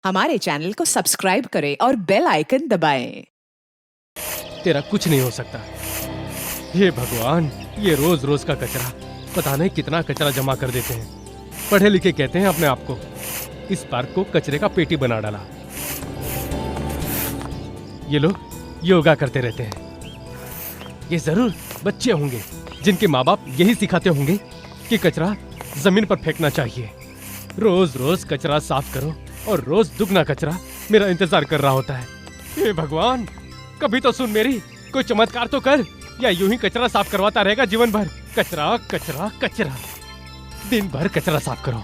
हमारे चैनल को सब्सक्राइब करें और बेल आइकन दबाएं। तेरा कुछ नहीं हो सकता। हे भगवान, ये रोज रोज का कचरा, पता नहीं कितना कचरा जमा कर देते हैं। पढ़े लिखे कहते हैं अपने आप को, इस पार्क को कचरे का पेटी बना डाला। ये लोग योगा करते रहते हैं। ये जरूर बच्चे होंगे जिनके माँ बाप यही सिखाते होंगे कि कचरा जमीन पर फेंकना चाहिए। रोज रोज कचरा साफ करो और रोज दुगना कचरा मेरा इंतजार कर रहा होता है। हे भगवान, कभी तो सुन मेरी, कोई चमत्कार तो कर, या यूं ही कचरा साफ करवाता रहेगा जीवन भर। कचरा कचरा कचरा, दिन भर कचरा साफ करो,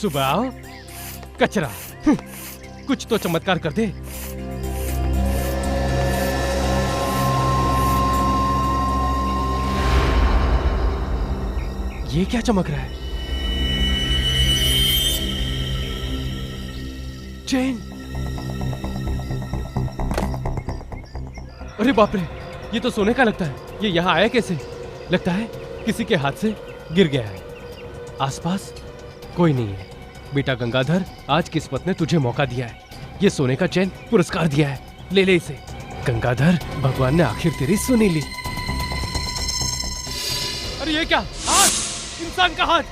सुबह आओ कचरा। कुछ तो चमत्कार कर दे। ये क्या चमक रहा है? चेन। अरे बाप रे, ये तो सोने का लगता है। ये यहाँ आया कैसे? लगता है किसी के हाथ से गिर गया है। आसपास कोई नहीं है। बेटा गंगाधर, आज किस्मत ने तुझे मौका दिया है। ये सोने का चैन पुरस्कार दिया है, ले ले इसे। गंगाधर, भगवान ने आखिर तेरी सुनी ली। अरे ये क्या? हाथ, इंसान का हाथ।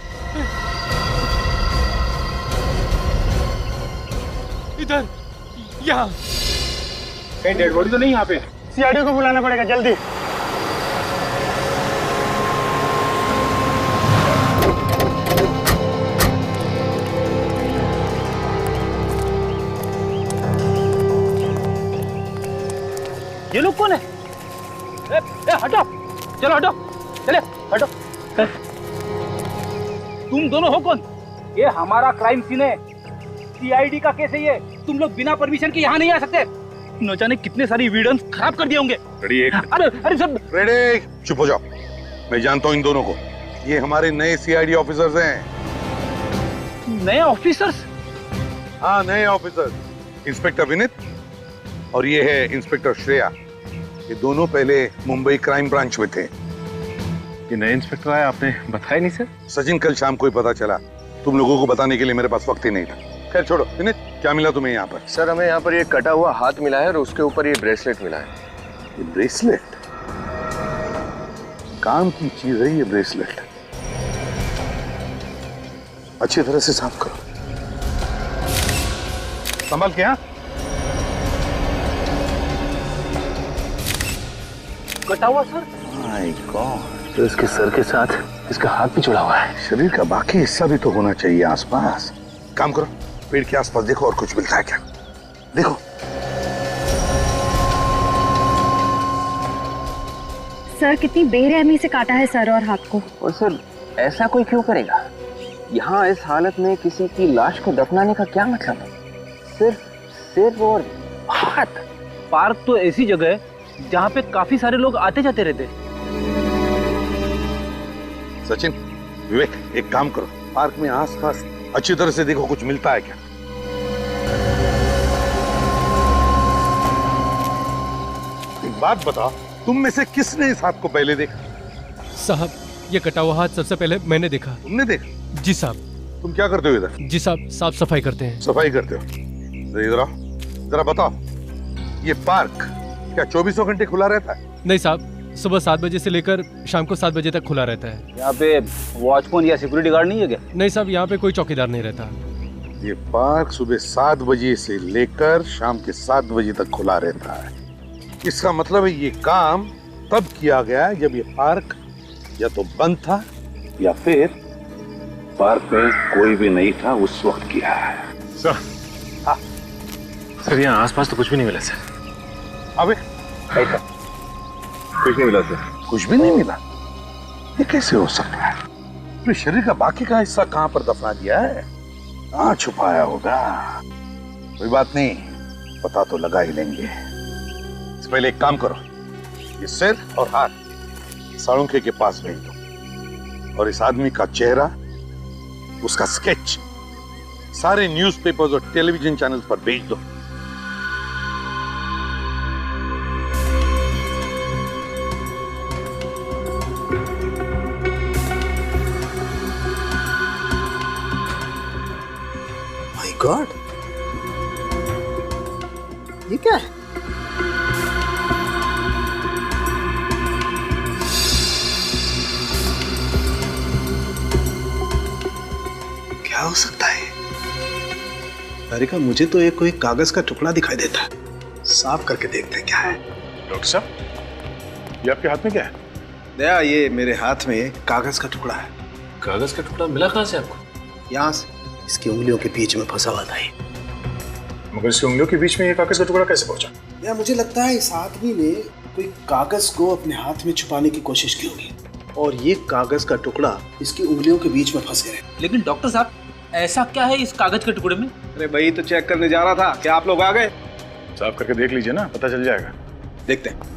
इधर, यहाँ। कहीं डेड बॉडी तो नहीं यहाँ पे? सीआईडी को बुलाना पड़ेगा जल्दी। ये लोग कौन है? हटो, चलो हटो, चले हटो। तुम दोनों हो कौन? ये हमारा क्राइम सीन है, सीआईडी का केस है ये। तुम लोग बिना परमिशन के यहाँ नहीं आ सकते। न जाने कितने सारी एविडेंस खराब कर दिए होंगे। अरे सब रेडी, चुप हो जाओ। मैं जानता हूँ इन दोनों को। ये हमारे नए सीआईडी ऑफिसर्स हैं। नए ऑफिसर्स? हाँ, नए ऑफिसर्स। इंस्पेक्टर विनीत और ये है इंस्पेक्टर श्रेया। ये दोनों पहले मुंबई क्राइम ब्रांच में थे। ये नए इंस्पेक्टर आए, आपने बताया नहीं सर? सचिन, कल शाम को ही पता चला। तुम लोगों को बताने के लिए मेरे पास वक्त ही नहीं था। खैर छोड़ो। विनीत, क्या मिला तुम्हें यहाँ पर? सर, हमें यहाँ पर ये कटा हुआ हाथ मिला है और उसके ऊपर ये ब्रेसलेट मिला है। ये ब्रेसलेट काम की चीज है। ये ब्रेसलेट अच्छी तरह से साफ करो, संभाल के। हाँ, कटा हुआ सर? माय गॉड, तो इसके सर के साथ इसका हाथ भी जुड़ा हुआ है। शरीर का बाकी हिस्सा भी तो होना चाहिए आसपास। काम करो, पेड़ के आसपास देखो और कुछ मिलता है क्या। देखो। सर, कितनी बेरहमी से काटा है सर और हाथ को। और सर, ऐसा कोई क्यों करेगा? यहाँ इस हालत में किसी की लाश को दफनाने का क्या मतलब है? सिर्फ सिर और हाथ। पार्क तो ऐसी जगह है जहाँ पे काफी सारे लोग आते जाते रहते। सचिन, विवेक, एक काम करो, पार्क में आसपास अच्छी तरह से देखो, कुछ मिलता है क्या। एक बात बताओ, तुम में से किसने इस हाथ को पहले देखा? साहब, ये कटा हुआ हाथ सबसे पहले मैंने देखा। तुमने देखा? जी साहब। तुम क्या करते हो इधर? जी साहब, साफ सफाई करते हैं। सफाई करते हो? इधर आओ, जरा बताओ, ये पार्क क्या 24 घंटे खुला रहता है? नहीं साहब, सुबह 7 बजे से लेकर शाम को 7 बजे तक खुला रहता है। यहाँ पे वॉचमैन या सिक्योरिटी गार्ड नहीं है क्या? नहीं साहब, यहाँ पे कोई चौकीदार नहीं रहता। ये पार्क सुबह 7 बजे से लेकर शाम के 7 बजे तक खुला रहता है। इसका मतलब है ये काम तब किया गया है जब ये पार्क या तो बंद था या फिर पार्क में कोई भी नहीं था, उस वक्त किया है। सर, हाँ सर, यहाँ आसपास तो कुछ भी नहीं मिला सर। अबे ऐसा कुछ नहीं मिला सर। कुछ भी नहीं मिला? ये कैसे हो सकता है? तो शरीर का बाकी का हिस्सा कहाँ पर दफना दिया है? कहाँ छुपाया होगा? कोई बात नहीं, पता तो लगा ही लेंगे। इससे पहले एक काम करो, ये सिर और हाथ साळुंखे के पास भेज दो और इस आदमी का चेहरा, उसका स्केच सारे न्यूज़पेपर्स और टेलीविजन चैनल्स पर भेज दो। माय गॉड, ये क्या है? क्या हो सकता है? तारिका, मुझे तो एक कोई कागज का टुकड़ा दिखाई देता है। साफ करके देखते हैं क्या है। डॉक्टर साहब, ये आपके हाथ में क्या है? दया, ये मेरे हाथ में कागज का टुकड़ा है। कागज का टुकड़ा मिला कहाँ से आपको? यहाँ से, इसकी उंगलियों के बीच में फंसा हुआ था ये। मगर इसकी उंगलियों के बीच में ये कागज का टुकड़ा कैसे पहुंचा? या मुझे लगता है इस आदमी ने कोई कागज को अपने हाथ में छुपाने की कोशिश की होगी और ये कागज का टुकड़ा इसकी उंगलियों के बीच में फंस गया। लेकिन डॉक्टर साहब, ऐसा क्या है इस कागज के टुकड़े में? अरे भाई, तो चेक करने जा रहा था। क्या आप लोग आ गए? साफ करके देख लीजिए ना, पता चल जाएगा। देखते हैं।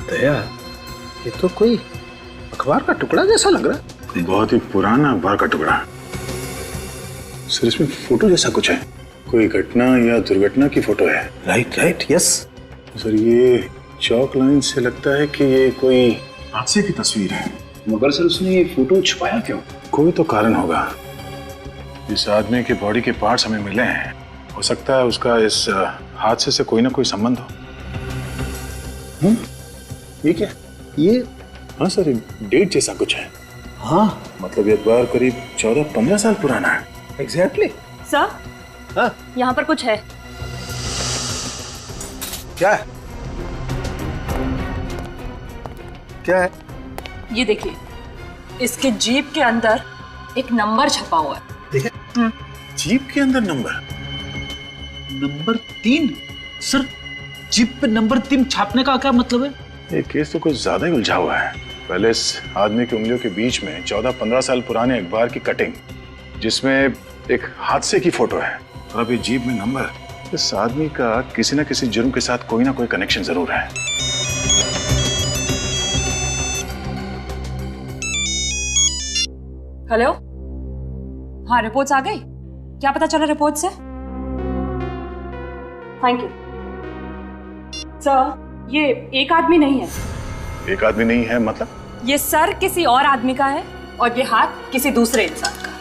दया, ये तो कोई अखबार का टुकड़ा जैसा लग रहा है। बहुत ही पुराना अखबार का टुकड़ा। सर, इसमें फोटो जैसा कुछ है। कोई घटना या दुर्घटना की फोटो है। Right, yes. सर, ये चौक लाइन से लगता है कि ये कोई हादसे की तस्वीर है। मगर सर, उसने ये फोटो छुपाया क्यों? कोई तो कारण होगा। इस आदमी के बॉडी के पार्ट्स हमें मिले हैं। हो सकता है उसका इस हादसे से कोई ना कोई संबंध हो। ये क्या? ये, हाँ सर, डेट जैसा कुछ है। हाँ, मतलब ये अखबार करीब 14-15 साल पुराना है। एग्जैक्टली। सर, हाँ, यहाँ पर कुछ है। क्या है? क्या है? ये देखिए, इसके जीप के अंदर एक नंबर छपा हुआ है। देखिए, जीप के अंदर नंबर? नंबर 3? सर, जीप पे नंबर 3 छापने का क्या मतलब है? ये केस तो कुछ ज्यादा ही उलझा हुआ है। पहले इस आदमी की उंगलियों के बीच में 14-15 साल पुराने अखबार की कटिंग, जिसमें एक हादसे की फोटो है, और अब ये जीप में नंबर। इस आदमी का किसी न किसी जुर्म के साथ कोई ना कोई कनेक्शन जरूर है। हेलो, हाँ, रिपोर्ट्स आ गई? क्या पता चला रिपोर्ट से? Thank you sir. ये एक आदमी नहीं है। एक आदमी नहीं है मतलब? ये सर किसी और आदमी का है और ये हाथ किसी दूसरे इंसान का।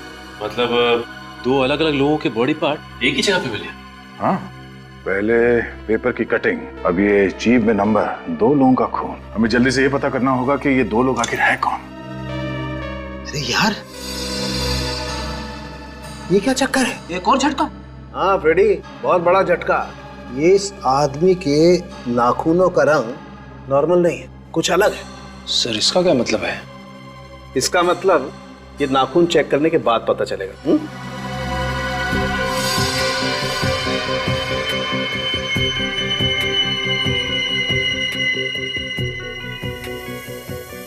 मतलब 2 अलग अलग लोगों के बॉडी पार्ट एक ही जगह पे मिले? हाँ, पहले पेपर की कटिंग, अब ये जीप में नंबर, 2 लोगों का खून। हमें जल्दी से ये पता करना होगा कि ये 2 लोग आखिर है कौन। अरे यार, ये क्या चक्कर है? एक और झटका। हाँ फ्रेडी, बहुत बड़ा झटका। ये इस आदमी के नाखूनों का रंग नॉर्मल नहीं है, कुछ अलग है। सर, इसका क्या मतलब है? इसका मतलब ये नाखून चेक करने के बाद पता चलेगा।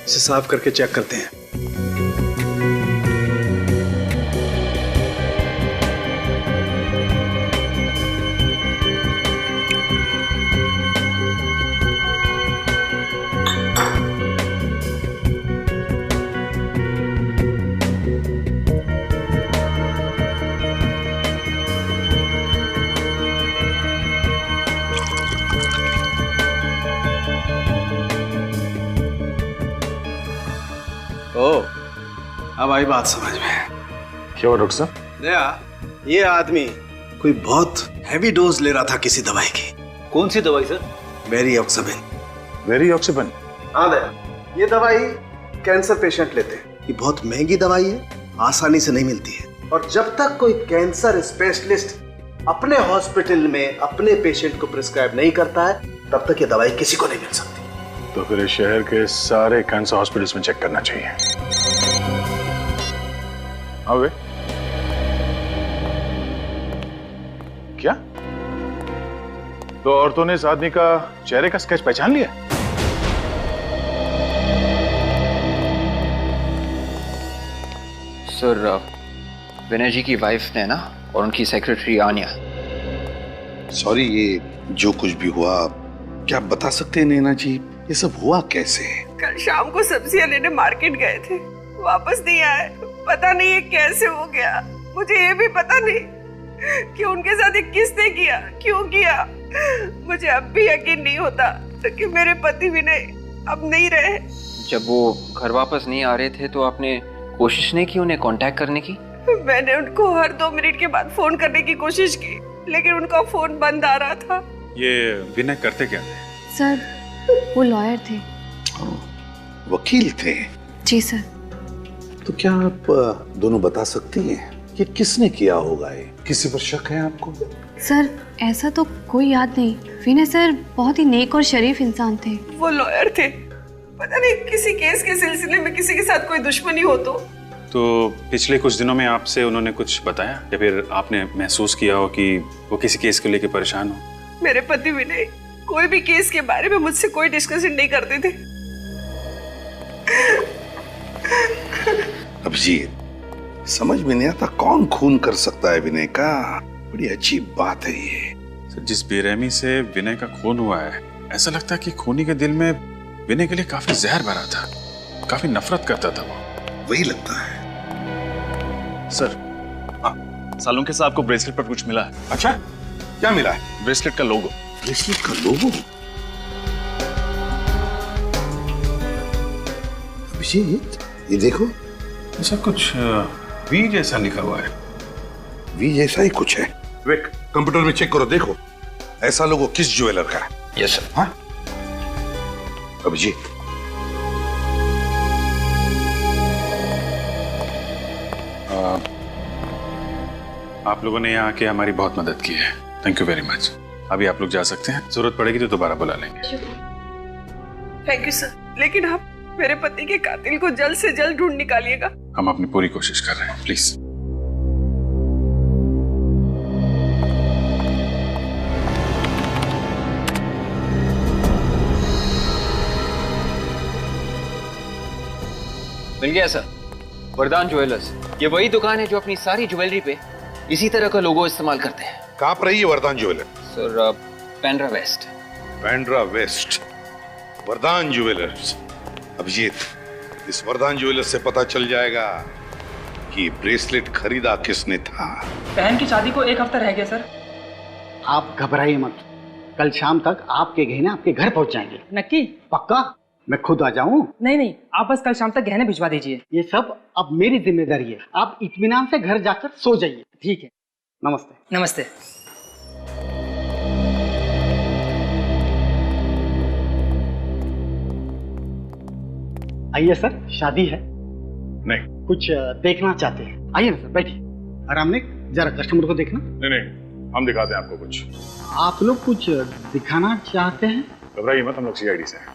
इसे साफ करके चेक करते हैं। अब आई बात समझ में। क्या हुआ डॉक्टर साहब? दया, ये आदमी कोई बहुत हैवी डोज ले रहा था किसी दवाई की। कौन सी दवाई सर? वेरिऑक्सिबिन। वेरिऑक्सिबिन? हाँ दया, ये दवाई कैंसर पेशेंट लेते हैं। ये बहुत महंगी दवाई है, आसानी से नहीं मिलती है, और जब तक कोई कैंसर स्पेशलिस्ट अपने हॉस्पिटल में अपने पेशेंट को प्रिस्क्राइब नहीं करता है, तब तक ये दवाई किसी को नहीं मिल सकती। तो फिर इस शहर के सारे कैंसर हॉस्पिटल्स में चेक करना चाहिए। अबे क्या? तो औरतों ने इस आदमी का चेहरे का स्केच पहचान लिया? सर, विनय जी की वाइफ ने ना, और उनकी सेक्रेटरी आन्या। सॉरी, ये जो कुछ भी हुआ, क्या आप बता सकते हैं नैना जी, ये सब हुआ कैसे? कल शाम को सब्जियां लेने मार्केट गए थे, वापस नहीं आए। पता नहीं ये कैसे हो गया। मुझे ये भी पता नहीं कि उनके साथ ये किसने किया, क्यों किया। मुझे अब भी यकीन नहीं होता कि मेरे पति विनय अब नहीं रहे। जब वो घर वापस नहीं आ रहे थे तो आपने कोशिश नहीं की उन्हें कांटेक्ट करने की? मैंने उनको हर 2 मिनट के बाद फोन करने की कोशिश की, लेकिन उनका फोन बंद आ रहा था। ये विनय करते क्या थे? सर वो लॉयर थे। वकील थे? जी सर। तो क्या आप दोनों बता सकती हैं कि किसने किया होगा? ये किसी पर शक है आपको? सर ऐसा तो कोई याद नहीं। विनय सर बहुत ही नेक और शरीफ इंसान थे। वो लॉयर थे, पता नहीं किसी केस के सिलसिले में किसी के साथ कोई दुश्मनी हो तो पिछले कुछ दिनों में आपसे उन्होंने कुछ बताया या फिर आपने महसूस किया हो कि वो किसी केस को लेकर परेशान हो? मेरे पति विनय कोई भी केस के बारे में मुझसे कोई डिस्कशन नहीं करते थे। अभिजीत, समझ में नहीं आता कौन खून कर सकता है विनय का। बड़ी अजीब बात है ये। सर, जिस बेरहमी से विनय का खून हुआ है, ऐसा लगता है कि खूनी के दिल में विनय के लिए काफी जहर भरा था, काफी नफरत करता था वो। वही लगता है। सर, सालुंके साहब को ब्रेसलेट पर कुछ मिला है। अच्छा, क्या मिला है? ब्रेसलेट का लोगो। ब्रेसलेट का लोगो? अभिजीत, ये देखो, ऐसा कुछ वी जैसा लिखा हुआ है। वी जैसा ही कुछ है। विक, कंप्यूटर में चेक करो, देखो ऐसा लोगो किस ज्वेलर का है। Yes sir. हाँ अभिजीत, आप लोगों ने यहाँ आके हमारी बहुत मदद की है। Thank you very much. अभी आप लोग जा सकते हैं, जरूरत पड़ेगी तो दोबारा बुला लेंगे। थैंक यू सर, लेकिन आप मेरे पति के कातिल को जल्द से जल्द ढूंढ निकालिएगा। हम अपनी पूरी कोशिश कर रहे हैं, प्लीज। मिल गया सर, वरदान ज्वेलर्स। ये वही दुकान है जो अपनी सारी ज्वेलरी पे इसी तरह का लोगो इस्तेमाल करते हैं। कहाँ पर है ये Vardan jeweller? Sir Pendra west. Pendra west, Vardan jewellers. Abhijeet, इस वरदान ज्वेलर्स से पता चल जाएगा कि ब्रेसलेट खरीदा किसने था। बहन की शादी को 1 हफ्ता रह गया सर। आप घबराइए मत, कल शाम तक आपके गहने आपके घर पहुंच जाएंगे। नक्की? पक्का? मैं खुद आ जाऊं? नहीं, आप बस कल शाम तक गहने भिजवा दीजिए। ये सब अब मेरी जिम्मेदारी है। आप इत्मीनान से घर जाकर सो जाइए। ठीक है। नमस्ते। नमस्ते। आइए सर, शादी है। नहीं, कुछ देखना चाहते हैं? आइए ना सर, बैठिए। आराम ने जरा कस्टमर को देखना। नहीं, हम दिखाते हैं आपको कुछ। आप लोग कुछ दिखाना चाहते हैं? घबराइए मत, हम लोग सीआईडी से हैं।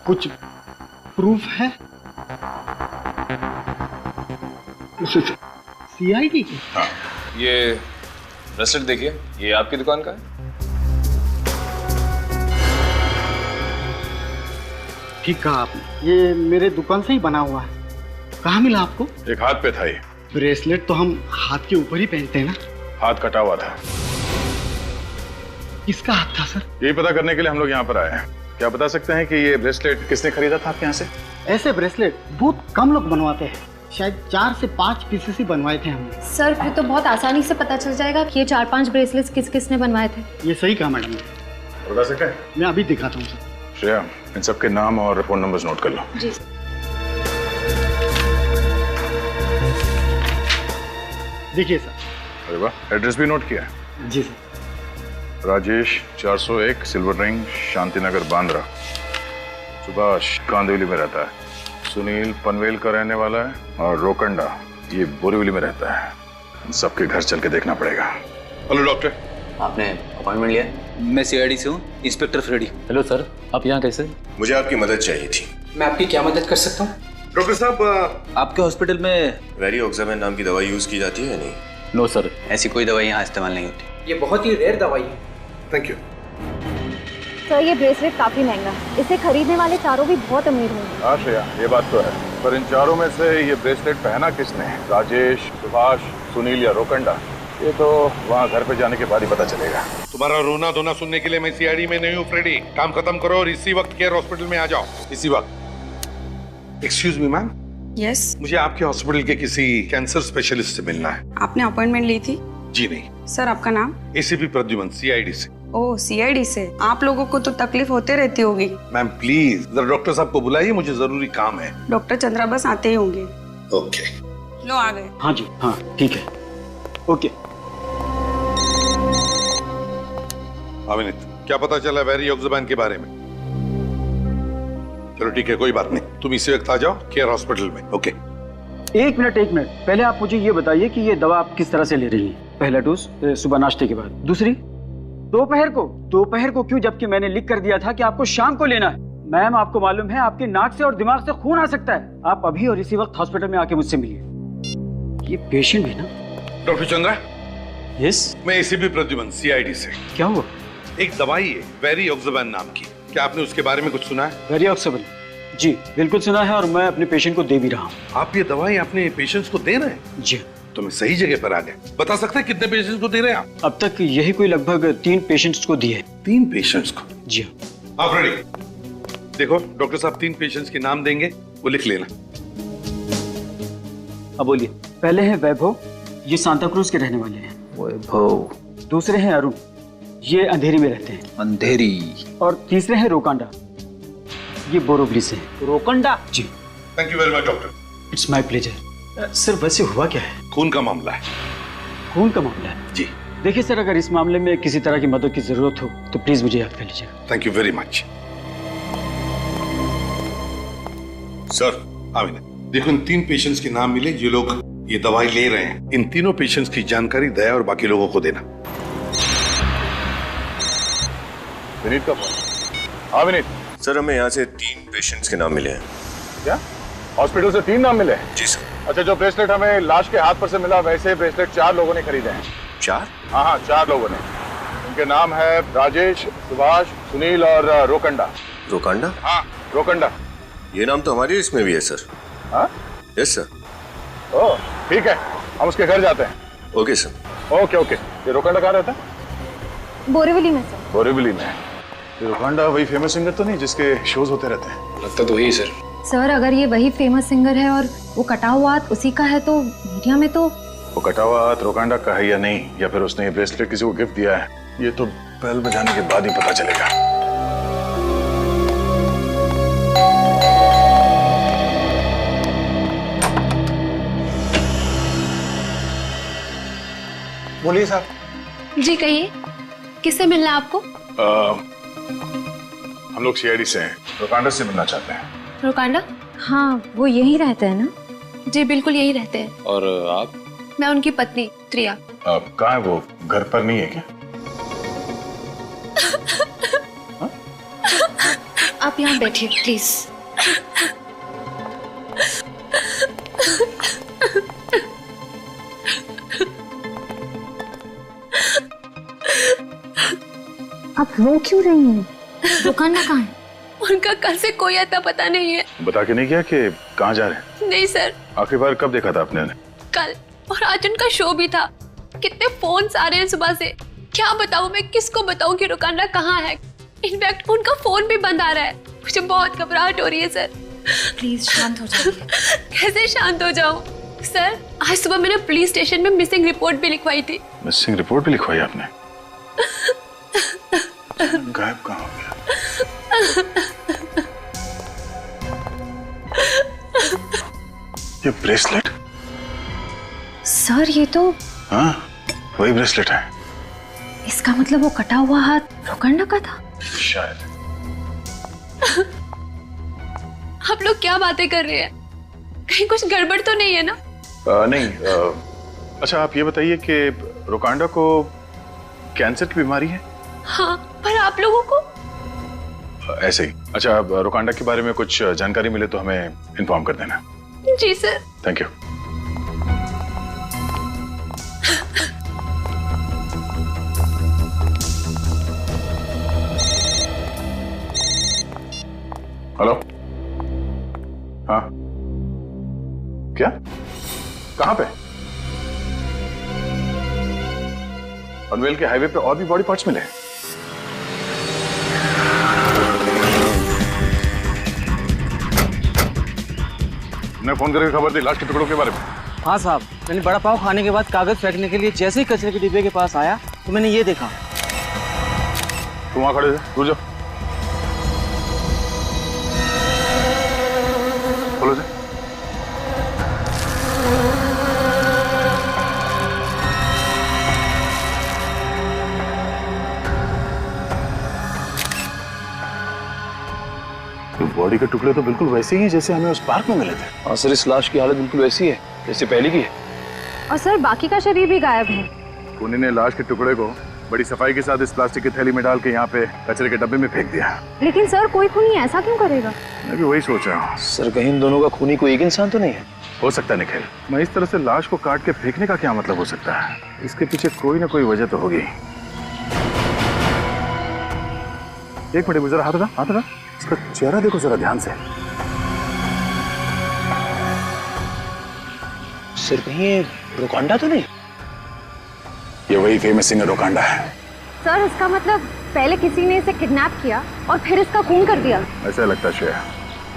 कुछ प्रूफ है? सीआईडी? हाँ, ये ब्रेसलेट देखिए, ये आपकी दुकान का है? ठीक कहा आपने, ये मेरे दुकान से ही बना हुआ है। कहाँ मिला आपको? एक हाथ पे था ये। ब्रेसलेट तो हम हाथ के ऊपर ही पहनते हैं ना। हाथ कटा हुआ था। किसका हाथ था सर? यही पता करने के लिए हम लोग यहाँ पर आए हैं। क्या बता सकते हैं कि ये ब्रेसलेट किसने खरीदा था आपके यहाँ से? ऐसे ब्रेसलेट बहुत कम लोग बनवाते हैं, शायद 4 से 5 पीसेस ही बनवाए थे हमने। सर फिर तो बहुत आसानी से पता चल जाएगा कि ये 4-5 ब्रेसलेट्स किस किसने बनवाए थे। ये सही कहा मैडम ने। बता सकते हैं? मैं अभी दिखाता हूँ सर। श्रेया, इन सबके नाम और फोन नंबर्स नोट कर लो। जी। देखिए सर। अरे वाह, एड्रेस भी नोट किया है? जी sir. Rajesh 401 silver ring, Shanti Nagar, Bandra. Subhash Kandivali में रहता है। सुनील पनवेल का रहने वाला है, और रोकंडा ये बोरीवली में रहता है। इन सबके घर चल के देखना पड़ेगा। Hello doctor. आपने अपॉइंटमेंट लिया? मैं सीआईडी से हूँ, इंस्पेक्टर फ्रेडी। हेलो सर, आप यहाँ कैसे? मुझे आपकी मदद चाहिए थी। मैं आपकी क्या मदद कर सकता हूँ? डॉक्टर साहब, आपके हॉस्पिटल में वेरियोक्सामिन नाम की दवाई यूज की जाती है या नहीं? नो सर, ऐसी कोई दवाई यहाँ इस्तेमाल नहीं होती। ये बहुत ही रेयर दवाई है। Thank you. सर ये ब्रेसलेट काफी महंगा है, इसे खरीदने वाले चारों भी बहुत अमीर होंगे। हाँ श्रेया, ये बात तो है, पर इन चारों में से ये ब्रेसलेट पहना किसने? राजेश, सुभाष, सुनील या रोकंडा? ये तो वहाँ घर पे जाने के बाद ही पता चलेगा। तुम्हारा रोना धोना सुनने के लिए मैं सीआईडी में नहीं हूँ फ्रेडी। काम खत्म करो और इसी वक्त केयर हॉस्पिटल में आ जाओ, इसी वक्त। Excuse me ma'am, yes. मुझे आपके हॉस्पिटल के किसी कैंसर स्पेशलिस्ट से मिलना है। आपने अपॉइंटमेंट ली थी? जी नहीं। सर आपका नाम? एसीपी प्रद्युमन, सीआईडी से। ओह, सीआईडी से। आप लोगों को तो तकलीफ होते रहती होगी। मैम प्लीज जरा डॉक्टर साहब को बुलाइए, मुझे जरूरी काम है। डॉक्टर चंद्रा बस आते ही होंगे। ओके। लो आ गए। हाँ जी, हाँ ठीक है, ओके। अमित, क्या पता चला वेरियोक्साबैन के बारे में? चलो ठीक है, कोई बात नहीं, तुम इसी वक्त आ जाओ केयर हॉस्पिटल में। ओके। एक मिनट, पहले आप मुझे ये बताइए कि ये दवा आप किस तरह से ले रही हैं? पहला डोज सुबह नाश्ते के बाद, दूसरी दोपहर को क्यों, जबकि मैंने लिख कर दिया था कि आपको शाम को लेना है। मैम आपको मालूम है आपके नाक से और दिमाग से खून आ सकता है। आप अभी और इसी वक्त हॉस्पिटल में आके मुझसे मिलिए। ये पेशेंट है ना? डॉक्टर चंद्रा। यस। मैं एसीपी प्रद्युमन, सीआईडी से। क्या हुआ? एक दवाई है वेरियोक्साबैन नाम की, क्या आपने उसके बारे में कुछ सुना है? वेरियोक्साबैन? जी बिल्कुल सुना है, और मैं अपने पेशेंट को दे भी रहा हूँ। आप ये दवाई अपने पेशेंट्स को दे रहे हैं? जी। तो मैं सही जगह पर आ गया। बता सकते हैं कितने पेशेंट्स को दे रहे हैं आप? अब तक यही कोई लगभग 3 पेशेंट्स को दिए। 3 पेशेंट्स को? जी। आप रेडी? देखो डॉक्टर साहब 3 पेशेंट्स के नाम देंगे, वो लिख लेना। अब बोलिए। पहले है वैभव, ये सांता क्रूज के रहने वाले हैं। वैभव। दूसरे हैं अरुण, ये अंधेरी में रहते हैं। अंधेरी। और तीसरे हैं रोकांडा, ये बोरोवली से हैं। रोकांडा? जी। Thank you very much doctor. It's my pleasure. Sir वैसे हुआ क्या है? खून का मामला है। खून का मामला है? जी। देखिए सर, अगर इस मामले में किसी तरह की मदद की जरूरत हो तो प्लीज मुझे याद कर लीजिएगा। Thank you very much. Sir Amina, देखो इन 3 पेशेंट्स के नाम मिले, जो लोग ये दवाई ले रहे हैं। इन तीनों पेशेंट्स की जानकारी दया और बाकी लोगों को देना। विनीत का फोन। हाँ विनीत। सर हमें यहाँ से 3 पेशेंट्स के नाम मिले हैं। क्या हॉस्पिटल से 3 नाम मिले? जी सर। अच्छा, जो ब्रेसलेट हमें लाश के हाथ पर से मिला, वैसे ब्रेसलेट 4 लोगों ने खरीदे हैं। 4? हाँ, 4 लोगों ने। उनके नाम है राजेश, सुभाष, सुनील और रोकंडा। रोकांडा? हाँ रोकंडा। ये नाम तो हमारी लिस्ट में भी है सर। हाँ? Yes sir. ओह ठीक है, हम उसके घर जाते हैं। Okay sir. Okay okay. ये रोकंडा कहाँ रहता है? बोरीवली में सर। बोरीवली में। ये रोकंडा वही फेमस सिंगर तो नहीं जिसके शोज होते रहते हैं? लगता तो वही सर। सर अगर ये वही फेमस सिंगर है और वो कटा हुआ हाथ उसी का है, तो मीडिया में तो वो कटा हुआ हाथ रोकांडा का है या नहीं, या फिर उसने ये ब्रेसलेट किसी को गिफ्ट दिया है, ये तो बेल बजाने के बाद ही पता चलेगा। बोलिए साहब। जी कहिए, किससे मिलना है आपको? हम लोग सीआईडी से हैं, रोकांडा से मिलना चाहते हैं। रोकांडा? हाँ, वो यहीं रहते हैं ना? जी बिल्कुल यही रहते हैं। और आप? मैं उनकी पत्नी त्रिया। कहाँ है वो? घर पर नहीं है क्या? आप यहाँ बैठिए प्लीज। आप रो क्यों रही हैं? रोकांडा कहाँ है? उनका कल से कोई अता पता नहीं है। बता के नहीं गया कि कहाँ जा रहे हैं? नहीं सर। आखिरी बार कब देखा था आपने उन्हें? कल, और आज उनका शो भी था। कितने फोन आ रहे हैं सुबह से, क्या बताऊं मैं, किसको बताऊं कि रोकांडा कहाँ है। इनफैक्ट उनका फोन भी बंद आ रहा है। मुझे बहुत घबराहट हो रही है सर। प्लीज शांत हो जाइए। कैसे शांत हो जाऊं सर? आज सुबह मैंने पुलिस स्टेशन में मिसिंग रिपोर्ट भी लिखवाई थी। मिसिंग रिपोर्ट भी लिखवाई आपने? गायब कहाँ हो गया? ये ब्रेसलेट? सर ये तो, हाँ वही ब्रेसलेट है। इसका मतलब वो कटा हुआ हाथ रोकांडा का था शायद। आप लोग क्या बातें कर रहे हैं? कहीं कुछ गड़बड़ तो नहीं है ना? नहीं। अच्छा आप ये बताइए कि रोकांडा को कैंसर की बीमारी है? हाँ, पर आप लोगों को? ऐसे ही। अच्छा रोकांडा के बारे में कुछ जानकारी मिले तो हमें इन्फॉर्म कर देना। जी सर। Thank you. हेलो। हाँ क्या? कहाँ पे? पनवेल के हाईवे पे और भी बॉडी पार्ट्स मिले? तुमने फोन करके खबर दी लाश के टुकड़ों के बारे में? हाँ साहब, मैंने बड़ा पाव खाने के बाद कागज फेंकने के लिए जैसे ही कचरे के डिब्बे के पास आया तो मैंने ये देखा। तुम वहां खड़े थे, दूर जाओ। बोलो जी। बॉडी के टुकड़े तो बिल्कुल वैसे ही हैं जैसे हमें उस पार्क में मिले थे। हाँ सर, इस लाश की हालत बिल्कुल वैसी है जैसे पहले की है। और सर बाकी का शरीर भी गायब है। खूनी ने लाश के टुकड़े को बड़ी सफाई के साथ इस प्लास्टिक की थैली में डाल के यहाँ पे कचरे के डब्बे में फेंक दिया। लेकिन सर कोई खूनी ऐसा क्यों करेगा? मैं भी वही सोच रहा हूँ। सर कहीं इन दोनों का खूनी कोई एक इंसान तो नहीं है? हो सकता है निखिल, मैं इस तरह से लाश को काट के फेंकने का क्या मतलब हो सकता है? इसके पीछे कोई ना कोई वजह तो होगी। एक मिनट, जरा हाथ हटा। इसका चेहरा देखो जरा ध्यान से। सर कहीं ये रोकांडा तो नहीं? ये वही फेमस सिंगर रोकांडा है। सर इसका मतलब पहले किसी ने इसे किडनैप किया और फिर इसका खून कर दिया। ऐसा लगता है श्रेया,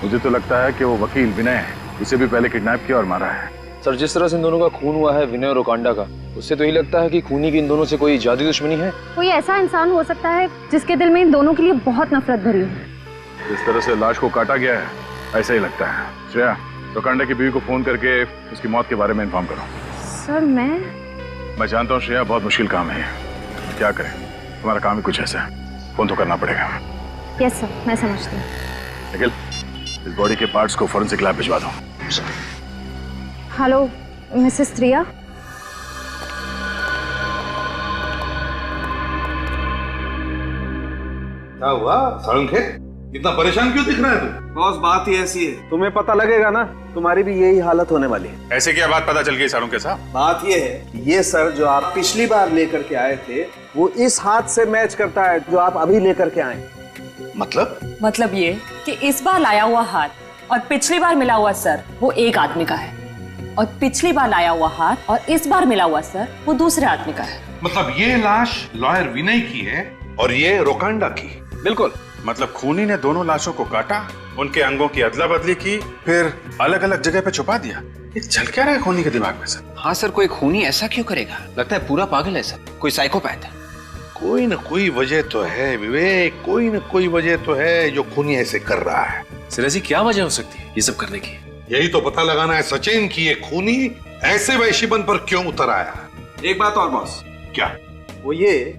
मुझे तो लगता है कि वो वकील विनय इसे भी पहले किडनैप किया और मारा है। सर जिस तरह से इन दोनों का खून हुआ है विनय और रोकांडा का, उससे तो यही लगता है कि खूनी की इन दोनों से कोई जादुई दुश्मनी है। कोई ऐसा इंसान हो सकता है जिसके दिल में इन दोनों के लिए बहुत नफरत भरी हो। जिस तरह से लाश को काटा गया है ऐसा ही लगता है। श्रेया, रोकांडा की बीवी को फोन करके उसकी मौत के बारे में इन्फॉर्म करो। सर मैं जानता हूँ श्रेया, बहुत मुश्किल काम है। क्या करें, तुम्हारा काम ही कुछ ऐसा है, फोन तो करना पड़ेगा। यस सर, मैं समझती हूँ। निखिल, इस बॉडी के पार्ट्स को फॉरेंसिक लैब भिजवा दो। हेलो मिसेस त्रिया। क्या हुआ साळुंखे, इतना परेशान क्यों दिख रहा है तू? बॉस बात ही ऐसी है, तुम्हें पता लगेगा ना, तुम्हारी भी यही हालत होने वाली है। ऐसे क्या बात पता चल गई साळुंखे साहब? बात ये है, ये सर जो आप पिछली बार लेकर के आए थे वो इस हाथ से मैच करता है जो आप अभी लेकर के आए। मतलब ये कि इस बार लाया हुआ हाथ और पिछली बार मिला हुआ सर वो एक आदमी का है, और पिछली बार लाया हुआ हाथ और इस बार मिला हुआ सर वो दूसरे आदमी का है। मतलब ये लाश लॉयर विनय की है और ये रोकांडा की? बिल्कुल। मतलब खूनी ने दोनों लाशों को काटा, उनके अंगों की अदला बदली की, फिर अलग अलग जगह पे छुपा दिया। ये चल क्या रहा है खूनी के दिमाग में सर? हाँ सर, कोई खूनी ऐसा क्यों करेगा? लगता है पूरा पागल है सर, कोई साइकोपैथ है। कोई न कोई वजह तो है विवेक, कोई न कोई वजह तो है जो खूनी ऐसे कर रहा है। सर ऐसी क्या वजह हो सकती है ये सब करने की? यही तो पता लगाना है सचिन कि ये खूनी ऐसे वैश्यपन पर क्यों उतर आया। एक बात और बॉस। क्या? वो ये,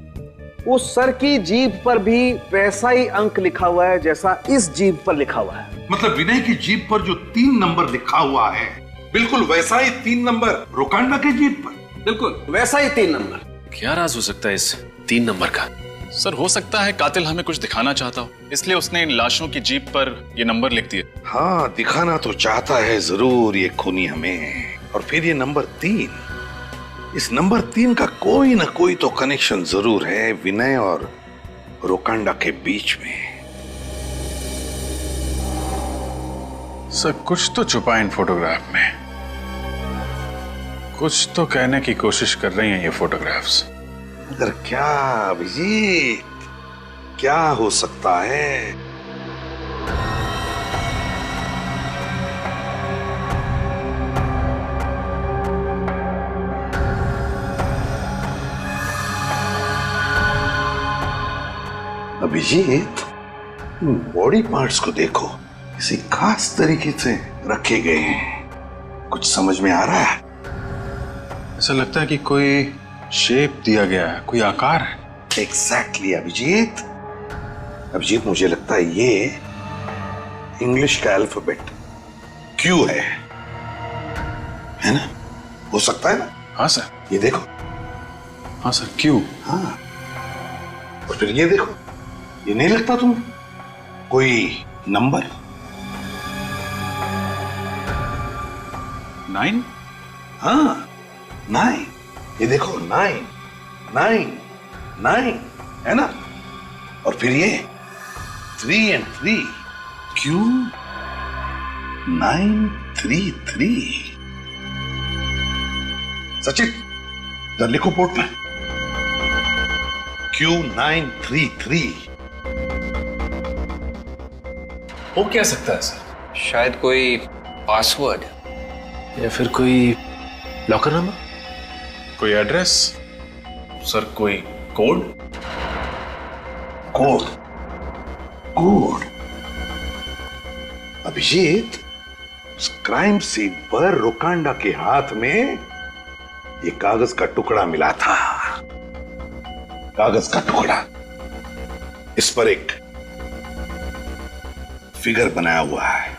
उस सर की जीभ पर भी वैसा ही अंक लिखा हुआ है जैसा इस जीभ पर लिखा हुआ है। मतलब विनय की जीभ पर जो 3 नंबर लिखा हुआ है बिल्कुल वैसा ही 3 नंबर रोकांडा के जीभ पर, बिल्कुल वैसा ही 3 नंबर। क्या राज हो सकता है इस 3 नंबर का? सर हो सकता है कातिल हमें कुछ दिखाना चाहता हो, इसलिए उसने इन लाशों की जीभ पर ये नंबर लिख दिए। हाँ, दिखाना तो चाहता है जरूर ये खूनी हमें। और फिर ये नंबर 3, इस नंबर 3 का कोई ना कोई तो कनेक्शन जरूर है विनय और रोकांडा के बीच में। सर कुछ तो छुपा इन फोटोग्राफ में, कुछ तो कहने की कोशिश कर रही हैं ये फोटोग्राफ्स। मगर क्या अभिजीत, क्या हो सकता है? अभिजीत, बॉडी पार्ट्स को देखो, किसी खास तरीके से रखे गए हैं। कुछ समझ में आ रहा है? ऐसा लगता है कि कोई शेप दिया गया है, कोई आकार है। एग्जैक्टली अभिजीत, मुझे लगता है ये इंग्लिश का अल्फाबेट क्यू है ना? हो सकता है ना? हाँ सर। ये देखो। हाँ सर, क्यू। हाँ, और फिर ये देखो, ये नहीं लगता तुम्हें कोई नंबर? 9? हाँ 9, ये देखो 9 है ना? और फिर ये 3 and 3, क्यू 933। सचिन इधर लिखो बोर्ड पे, Q933। हो क्या सकता है सर? शायद कोई पासवर्ड। या फिर कोई लॉकर नंबर? कोई एड्रेस? सर कोई कोड? कोड? कोड? अभिजीत, उस क्राइम सीन पर रोकांडा के हाथ में ये कागज का टुकड़ा मिला था। कागज का टुकड़ा, इस पर एक फिगर बनाया हुआ है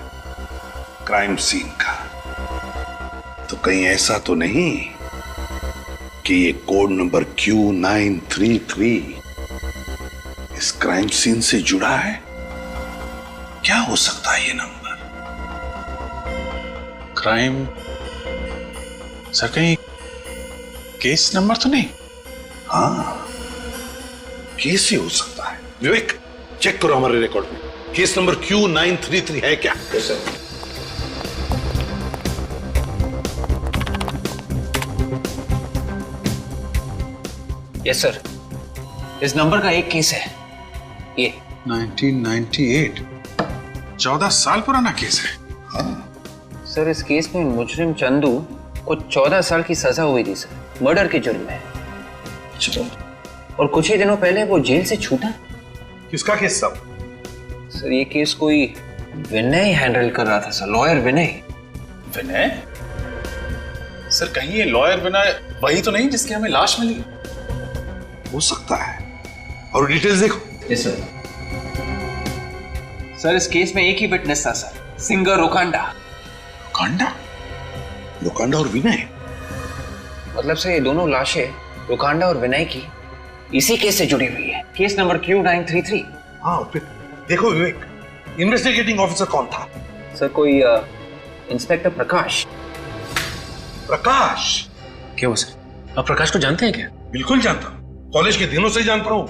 क्राइम सीन का। तो कहीं ऐसा तो नहीं कि ये कोड नंबर Q933 इस क्राइम सीन से जुड़ा है? क्या हो सकता है ये नंबर? क्राइम? सर कहीं केस नंबर तो नहीं? हाँ, केस ही हो सकता है। विवेक, चेक करो हमारे रिकॉर्ड में, केस नंबर Q933 है क्या? Yes sir. यस सर, इस नंबर का एक केस है, ये 1998, 14 साल पुराना केस है। हाँ। सर, इस केस में मुजरिम चंदू को 14 साल की सजा हुई थी सर, मर्डर के जुर्म में। चलो, और कुछ ही दिनों पहले वो जेल से छूटा। किसका केस सब? सर, ये केस कोई विनय हैंडल कर रहा था सर, लॉयर विनय। विनय? सर कहीं ये लॉयर विनय वही तो नहीं जिसकी हमें लाश मिली? हो सकता है। और डिटेल्स देखो। Yes sir. सर, इस केस में एक ही विटनेस था सर, सिंगर रोकांडा। रोकांडा? रोकांडा और विनय? मतलब से ये दोनों लाशें रोकांडा और विनय की इसी केस से जुड़ी हुई है, केस नंबर Q933। हाँ, फिर देखो विवेक, इन्वेस्टिगेटिंग ऑफिसर कौन था? सर, कोई इंस्पेक्टर प्रकाश। प्रकाश? क्या वो सर? आप प्रकाश को जानते हैं क्या? बिल्कुल जानता हूँ, कॉलेज के दिनों से ही जानता हूँ,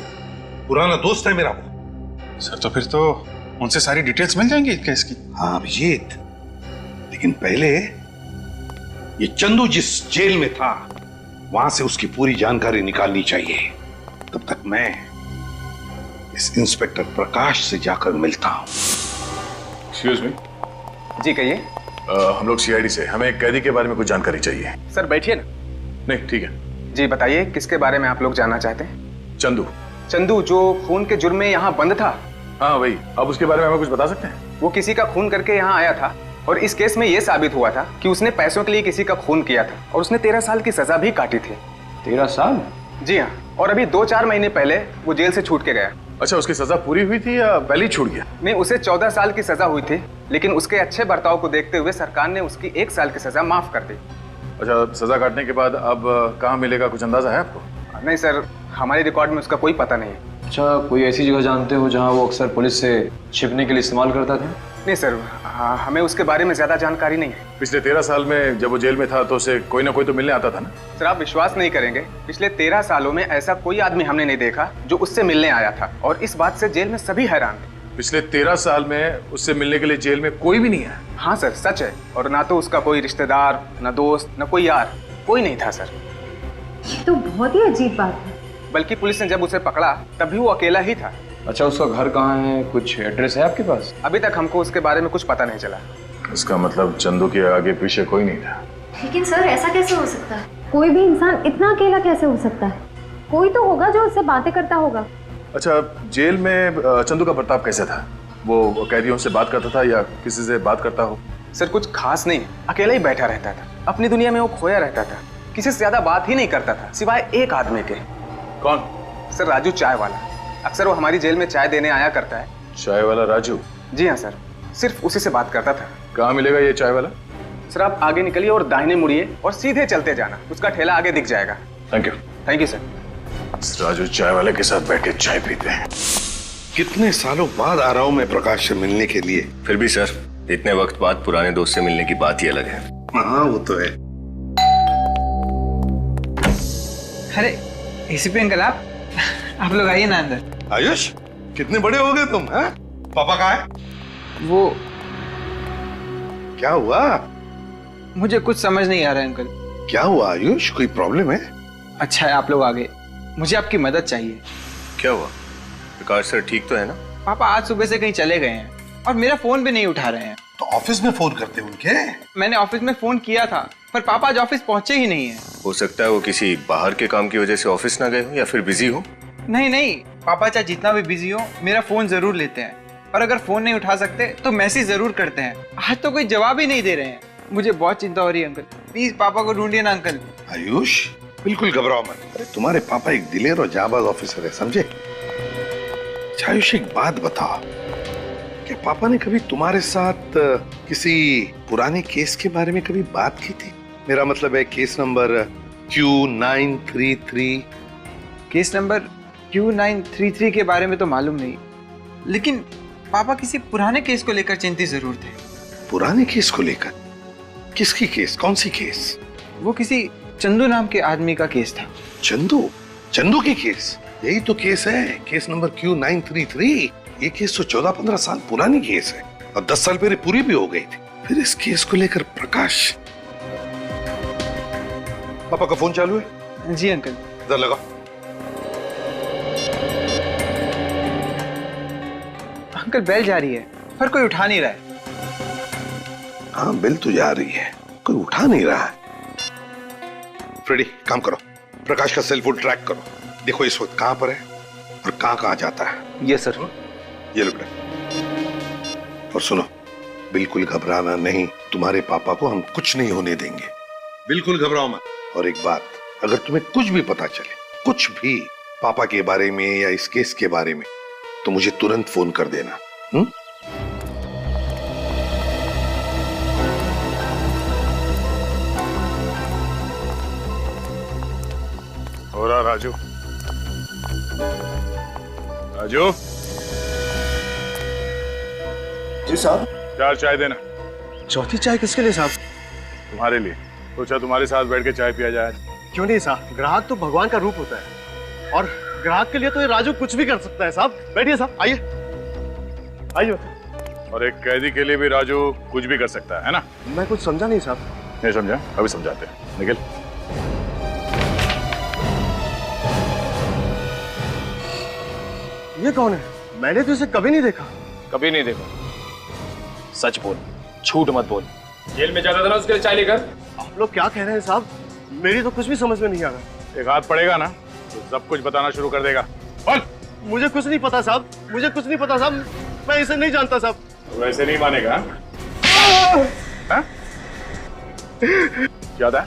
पुराना दोस्त है मेरा वो। सर तो फिर तो उनसे सारी डिटेल्स मिल जाएंगी केस की। हाँ अभिजीत, लेकिन पहले ये चंदू जिस जेल में था वहां से उसकी पूरी जानकारी निकालनी चाहिए। तब तक मैं इस इंस्पेक्टर प्रकाश से जाकर मिलता हूं। Excuse me. जी कहिए। हम लोग सीआईडी से, हमें एक कैदी के बारे में कुछ जानकारी चाहिए। सर बैठिए ना। नहीं ठीक है। जी बताइए, किसके बारे में आप लोग जानना चाहते हैं? चंदू। चंदू जो खून के जुर्म में यहाँ बंद था? हाँ वही। अब उसके बारे में हमें कुछ बता सकते हैं? वो किसी का खून करके यहाँ आया था और इस केस में ये साबित हुआ था कि उसने पैसों के लिए किसी का खून किया था और उसने 13 साल की सजा भी काटी थी। 13 साल? जी हाँ, और अभी 2-4 महीने पहले वो जेल से छूट के गया। अच्छा, उसकी सजा पूरी हुई थी या पहले ही छूट गया? नहीं, उसे 14 साल की सजा हुई थी, लेकिन उसके अच्छे बर्ताव को देखते हुए सरकार ने उसकी 1 साल की सजा माफ कर दी। अच्छा, सजा काटने के बाद अब कहाँ मिलेगा, कुछ अंदाजा है आपको? नहीं सर, हमारे रिकॉर्ड में उसका कोई पता नहीं है। अच्छा, कोई ऐसी जगह जानते हो जहाँ वो अक्सर पुलिस से छिपने के लिए इस्तेमाल करता था? नहीं सर, हमें उसके बारे में ज्यादा जानकारी नहीं है। पिछले 13 साल में जब वो जेल में था तो उसे कोई ना कोई तो मिलने आता था ना? सर आप विश्वास नहीं करेंगे, पिछले 13 सालों में ऐसा कोई आदमी हमने नहीं देखा जो उससे मिलने आया था, और इस बात से जेल में सभी हैरान थे। पिछले 13 साल में उससे मिलने के लिए जेल में कोई भी नहीं आया? हाँ सर, सच है। और ना तो उसका कोई रिश्तेदार, ना दोस्त, ना कोई यार, कोई नहीं था सर। ये तो बहुत ही अजीब बात है। बल्कि पुलिस ने जब उसे पकड़ा तब भी वो अकेला ही था। अच्छा, उसका घर कहाँ है, कुछ एड्रेस है आपके पास? अभी तक हमको उसके बारे में कुछ पता नहीं चला। इसका मतलब चंदू के आगे पीछे कोई नहीं था। लेकिन सर ऐसा कैसे हो सकता है? कोई भी इंसान इतना अकेला कैसे हो सकता है? कोई तो होगा जो उससे बातें करता होगा। अच्छा, जेल में चंदू का बर्ताव कैसा था? वो कैदियों से बात करता था या किसी से बात करता हो? सर कुछ खास नहीं, अकेला ही बैठा रहता था, अपनी दुनिया में वो खोया रहता था, किसी से ज्यादा बात ही नहीं करता था सिवाय एक आदमी के। कौन? सर राजू, चाय वाला। अक्सर वो हमारी जेल में चाय देने आया करता है। चाय वाला राजू? जी हाँ सर, सिर्फ उसी से बात करता था। कहाँ मिलेगा ये चाय वाला? सर आप आगे निकलिए और दाहिने मुड़िए और सीधे चलते जाना, उसका ठेला आगे दिख जाएगा। Thank you. Thank you sir. Raju चाय वाले के साथ बैठ के चाय पीते हैं। कितने सालों बाद आ रहा हूं मैं प्रकाश से मिलने के लिए। फिर भी सर, इतने वक्त बाद पुराने दोस्त से मिलने की बात ही अलग है। हाँ वो तो है। अरे एसीपी अंकल, आप लोग आइए ना अंदर। आयुष, कितने बड़े हो गए तुम, हैं? पापा कहाँ है? वो क्या हुआ? मुझे कुछ समझ नहीं आ रहा है अंकल। क्या हुआ आयुष, कोई प्रॉब्लम है? अच्छा है आप लोग आ गए, मुझे आपकी मदद चाहिए। क्या हुआ? प्रकाश सर ठीक तो है ना? पापा आज सुबह से कहीं चले गए हैं और मेरा फोन भी नहीं उठा रहे हैं। तो ऑफिस में फोन करते उनके। मैंने ऑफिस में फोन किया था, पर पापा आज ऑफिस पहुंचे ही नहीं है। हो सकता है वो किसी बाहर के काम की वजह से ऑफिस ना गए हो या फिर बिजी हो। नहीं नहीं, पापा चाहे जितना भी बिजी हो मेरा फोन जरूर लेते हैं, और अगर फोन नहीं उठा सकते तो मैसेज जरूर करते हैं। आज तो कोई जवाब ही नहीं दे रहे हैं। मुझे बहुत चिंता हो रही है अंकल, प्लीज पापा को ढूंढिए ना अंकल। आयुष बिल्कुल घबराओ मत। अरे तुम्हारे पापा एक दिलेर और जाबाज ऑफिसर है, समझे। आयुष एक बात बताओ, क्या पापा ने कभी तुम्हारे साथ किसी पुराने केस के बारे में कभी बात की थी? मेरा मतलब है case number Q933। Case number Q933 के बारे में तो मालूम नहीं, लेकिन पापा किसी पुराने केस को लेकर चिंतित जरूर थे। पुराने केस को लेकर? किसकी केस? कौन सी केस? वो किसी चंदू नाम के आदमी का केस था। चंदू? चंदू की केस? यही तो केस है, केस नंबर Q933। ये केस तो 14-15 साल पुरानी केस है और 10 साल पहले पूरी भी हो गई थी। फिर इस केस को लेकर प्रकाश। पापा का फोन चालू है? जी अंकल। इधर लगाओ। अंकल बेल जा रही है पर कोई उठा नहीं रहा है। हाँ बेल तो जा रही है, कोई उठा नहीं रहा है। फ्रेडी काम करो, प्रकाश का सेल फोन ट्रैक करो, देखो इस वक्त कहां पर है और कहां जाता है। Yes sir. ये लो बेटा। और सुनो, बिल्कुल घबराना नहीं, तुम्हारे पापा को हम कुछ नहीं होने देंगे, बिल्कुल घबराओ मत। और एक बात, अगर तुम्हें कुछ भी पता चले, कुछ भी पापा के बारे में या इस केस के बारे में, तो मुझे तुरंत फोन कर देना। हो रहा राजू? राजू जी साहब। 4 चाय देना। चौथी चाय किसके लिए साहब? तुम्हारे लिए। सोचा तुम्हारे साथ बैठ के चाय पिया जाए। क्यों नहीं साहब, ग्राहक तो भगवान का रूप होता है, और ग्राहक के लिए तो ये राजू कुछ भी कर सकता है साहब। बैठिए साहब, आइए आइए। और एक कैदी के लिए भी राजू कुछ भी कर सकता है ना? मैं कुछ समझा नहीं साहब। नहीं समझा? अभी समझाते हैं, निकल। ये कौन है? मैंने तो इसे कभी नहीं देखा। कभी नहीं देखा? सच बोल, झूठ मत बोल। जेल में जाता था ना उसके लिए चाय लेकर? आप लोग क्या कह रहे हैं साहब? मेरी तो कुछ भी समझ में नहीं आ रहा। एक हाथ पड़ेगा ना तो सब कुछ बताना शुरू कर देगा। बोल। मुझे कुछ नहीं पता साहब, मुझे कुछ नहीं पता साहब, मैं इसे नहीं जानता साहब। वैसे नहीं मानेगा? क्या था?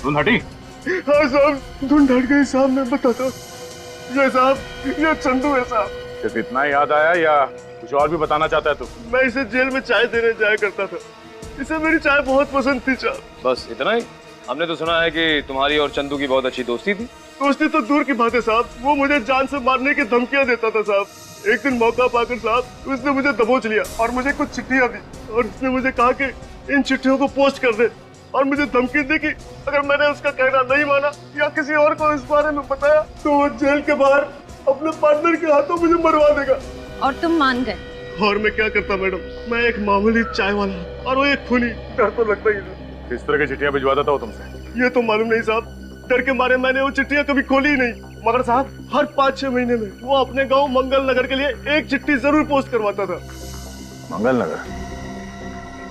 धुंध हटी? हाँ साहब, धुंध हट गई साहब, मैं बताता हूँ। ये साहब, ये चंदू है साहब। सिर्फ इतना ही याद आया या कुछ और भी बताना चाहता है तू? मैं इसे जेल में चाय देने जाया करता था, इसे मेरी चाय बहुत पसंद थी साहब। बस इतना ही? हमने तो सुना है कि तुम्हारी और चंदू की बहुत अच्छी दोस्ती थी। दोस्ती तो दूर की बात है साहब, वो मुझे जान से मारने की धमकियां देता था साहब। एक दिन मौका पाकर साहब उसने मुझे दबोच लिया और मुझे कुछ चिट्ठियां दी, और उसने मुझे कहा कि इन चिट्ठियों को पोस्ट कर दे, और मुझे धमकी दी कि अगर मैंने उसका कहना नहीं माना या किसी और को इस बारे में बताया तो वो जेल के बाहर अपने पार्टनर के हाथों मुझे मरवा देगा। और तुम मान गए? और मैं क्या करता मैडम, मैं एक मामूली चाय वाला और वो एक खूनी, डर तो लगता ही था। किस तरह की चिट्ठियां भिजवाता था वो तुमसे? ये तो मालूम नहीं साहब, डर के मारे मैंने वो चिट्ठियां कभी खोली ही नहीं। मगर साहब हर 5-6 महीने में वो अपने गांव मंगल नगर के लिए एक चिट्ठी जरूर पोस्ट करवाता था। मंगल नगर?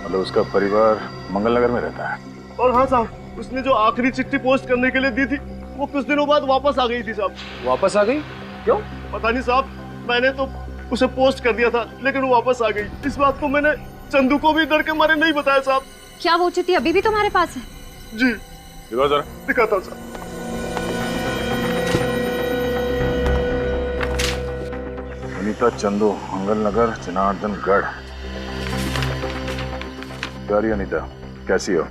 मतलब उसका परिवार मंगल नगर में रहता है? और हाँ साहब, उसने जो आखिरी चिट्ठी पोस्ट करने के लिए दी थी वो कुछ दिनों बाद वापस आ गई थी साहब। वापस आ गई? क्यों? पता नहीं साहब, मैंने तो उसे पोस्ट कर दिया था लेकिन वो वापस आ गई। इस बात को मैंने चंदू को भी डर के मारे नहीं बताया साहब। क्या वो चिट्ठी अभी भी तुम्हारे पास है? जी। दिखाओ जरा। दिखाता हूँ साहब। अनीता चंदू, मंगल नगर, जनार्दनगढ़। प्यारी अनीता, कैसी हो?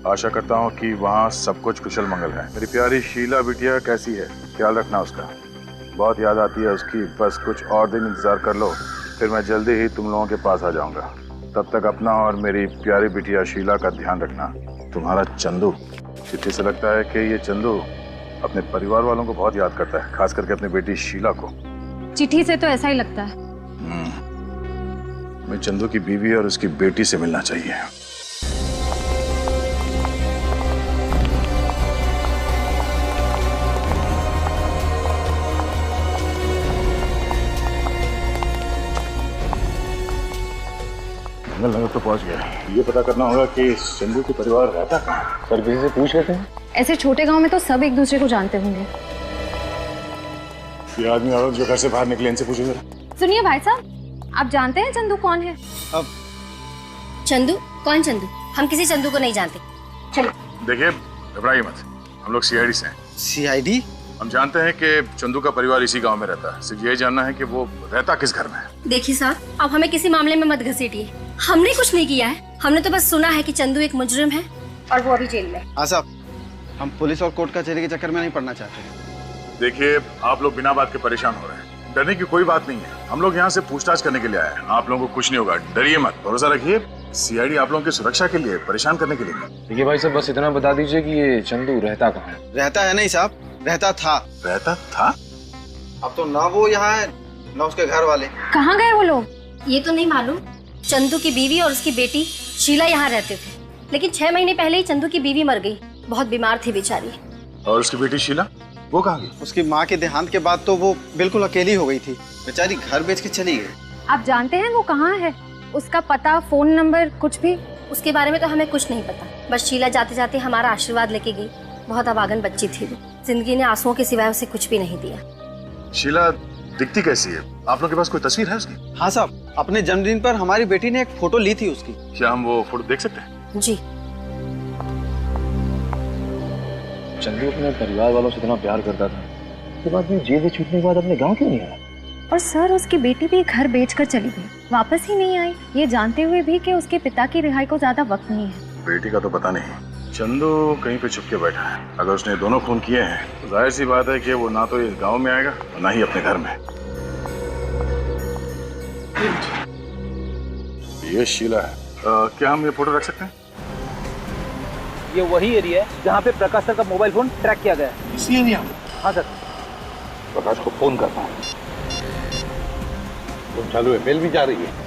आशा करता हूँ कि वहाँ सब कुछ कुशल मंगल है। मेरी प्यारी शीला बिटिया कैसी है? ख्याल रखना उसका, बहुत याद आती है उसकी। बस कुछ और दिन इंतजार कर लो, फिर मैं जल्दी ही तुम लोगों के पास आ जाऊंगा। तब तक अपना और मेरी प्यारी बिटिया शीला का ध्यान रखना। तुम्हारा चंदू। चिट्ठी से लगता है कि ये चंदू अपने परिवार वालों को बहुत याद करता है, खास करके अपनी बेटी शीला को। चिट्ठी से तो ऐसा ही लगता है। मैं चंदू की बीवी और उसकी बेटी से मिलना चाहिए। मंगल नगर तो पहुंच गया। ये पता करना होगा कि चंदू के परिवार रहता कहाँ है। सर किसी से पूछ लेते हैं। ऐसे छोटे गांव में तो सब एक दूसरे को जानते होंगे। ये आदमी औरत जो घर से बाहर निकले, इनसे पूछो जरा। सुनिए भाई साहब, आप जानते हैं चंदू कौन है? अब चंदू? कौन चंदू? हम किसी चंदू को नहीं जानते। चलो। देखिए घबराइए मत, हम लोग सीआईडी से हैं। सीआईडी? हम जानते हैं कि चंदू का परिवार इसी गांव में रहता है। सिर्फ यही जानना है कि वो रहता किस घर में है। देखिए साहब, आप हमें किसी मामले में मत घसीटिए। हमने कुछ नहीं किया है। हमने तो बस सुना है कि चंदू एक मुजरिम है और वो अभी जेल में। हाँ साहब, हम पुलिस और कोर्ट कचहरी के चक्कर में नहीं पड़ना चाहते। देखिए आप लोग बिना बात के परेशान हो रहे हैं। डरने की कोई बात नहीं है। हम लोग यहाँ से पूछताछ करने के लिए आए हैं। आप लोगों को कुछ नहीं होगा, डरिए मत, भरोसा रखिए। सीआईडी आप लोगों की सुरक्षा के लिए, परेशान करने के लिए नहीं। देखिए भाई साहब, बस इतना बता दीजिए कि ये चंदू रहता कहाँ है। रहता है नहीं साहब, रहता था। रहता था? अब तो ना वो यहाँ है ना उसके घर वाले। कहाँ गए वो लोग? ये तो नहीं मालूम। चंदू की बीवी और उसकी बेटी शीला यहाँ रहते थे, लेकिन 6 महीने पहले ही चंदू की बीवी मर गई। बहुत बीमार थी बेचारी। और उसकी बेटी शीला, वो कहाँ गई? उसकी माँ के देहांत के बाद तो वो बिल्कुल अकेली हो गई थी। बेचारी घर बेच के चली गई। आप जानते हैं वो कहाँ है? उसका पता, फोन नंबर, कुछ भी? उसके बारे में तो हमें कुछ नहीं पता। बस शीला जाते जाते हमारा आशीर्वाद लेके गई। बहुत अभागन बच्ची थी वो। जिंदगी ने आंसुओं के सिवाय उसे कुछ भी नहीं दिया। शीला दिखती कैसी है? आप लोग के पास कोई तस्वीर है उसकी? हाँ साहब, अपने जन्मदिन पर हमारी बेटी ने एक फोटो ली थी उसकी। क्या हम वो फोटो देख सकते हैं? जी। चंदू अपने परिवार वालों से इतना प्यार करता था, उसके बाद भी जेल से छूटने के बाद अपने गांव क्यों नहीं आया? और सर, उसकी बेटी भी घर बेचकर चली गई, वापस ही नहीं आई, ये जानते हुए भी कि उसके पिता की रिहाई को ज्यादा वक्त नहीं है। बेटी का तो पता नहीं। चंदू कहीं पे छुप के बैठा है। अगर उसने दोनों खून किए हैं तो जाहिर सी बात है कि वो ना तो इस गांव में आएगा और ना ही अपने घर में। ये शीला है। क्या हम ये फोटो रख सकते हैं? ये वही एरिया है जहाँ पे प्रकाश सर का मोबाइल फोन ट्रैक किया गया है। इसी एरिया में? हाँ सर। प्रकाश को फोन करता हूँ। फोन चालू है, मेल भी जा रही है।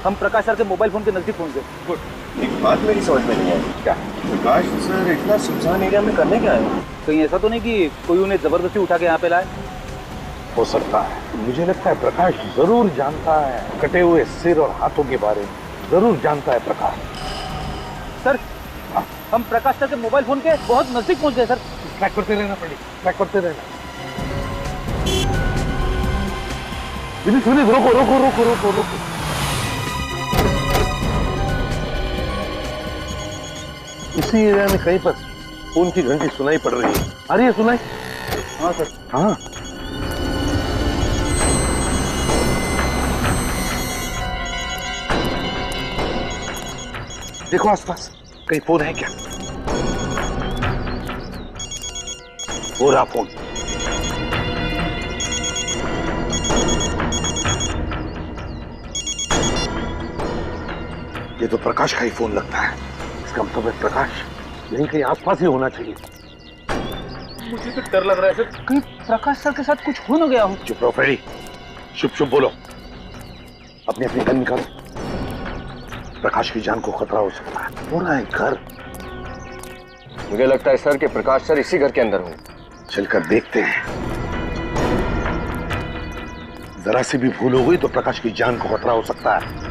हम प्रकाश सर के मोबाइल फोन के नजदीक पहुंच गए। गुड। एक बात मेरी समझ में नहीं आई। क्या प्रकाश सर इतना सुनसान एरिया में करने क्या आए? कहीं ऐसा तो नहीं कि कोई उन्हें जबरदस्ती उठा के यहाँ पे लाए? हो सकता है। मुझे लगता है प्रकाश जरूर जानता है कटे हुए सिर और हाथों के बारे में। जरूर जानता है प्रकाश। सर, हम प्रकाश सर के मोबाइल फोन के बहुत नजदीक पहुंच गए सर। ट्रैक करते रहना पड़ेगा, ट्रैक करते रहना। सुनिए, रोको रोको रोको रोको रोको। इसी एरिया में कहीं पर फोन की घंटी सुनाई पड़ रही है। आ रही है सुनाई? हाँ सर। हाँ। देखो आसपास कहीं फोन है क्या? हो रहा फोन। ये तो प्रकाश का ही फोन लगता है। इसका मतलब है प्रकाश यहीं कहीं आसपास ही होना चाहिए। मुझे तो डर लग रहा है सर, कहीं प्रकाश सर के साथ कुछ हो न गया हो। चुप रहो फ्रेडी, चुप चुप बोलो। अपनी अपनी गन निकालो। प्रकाश की जान को खतरा हो सकता है। पूरा है घर। मुझे लगता है सर कि प्रकाश सर इसी घर के अंदर होंगे। चलकर देखते हैं। जरा सी भी भूल हो गई तो प्रकाश की जान को खतरा हो सकता है।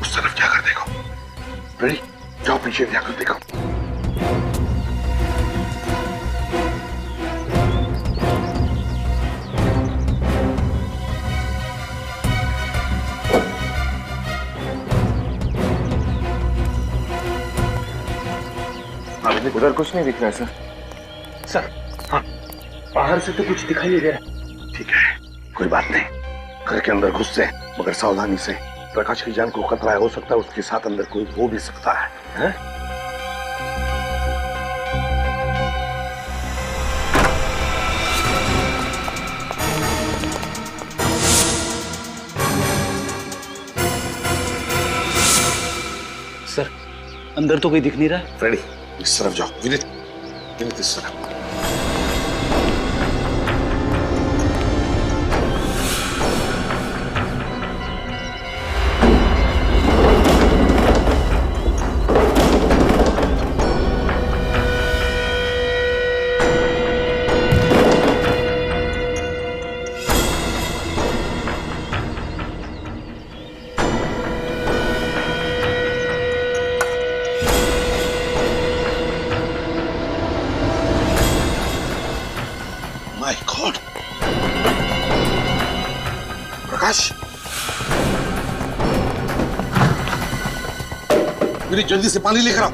उस तरफ जाकर देखो। रेडी? जाओ पीछे जाकर देखो। उधर कुछ नहीं दिख रहा है सर। सर, हाँ, बाहर से तो कुछ दिखाई नहीं दे रहा। ठीक है, कोई बात नहीं। घर के अंदर घुसते मगर सावधानी से। प्रकाश की जान को खतरा हो सकता है, उसके साथ अंदर कोई हो भी सकता है, हैं? सर, अंदर तो कोई दिख नहीं रहा। फ्रेडी, इस तरफ जाओ। विनीत, विनीत इस तरफ। प्रकाश, मेरी जल्दी से पानी लेकर आओ।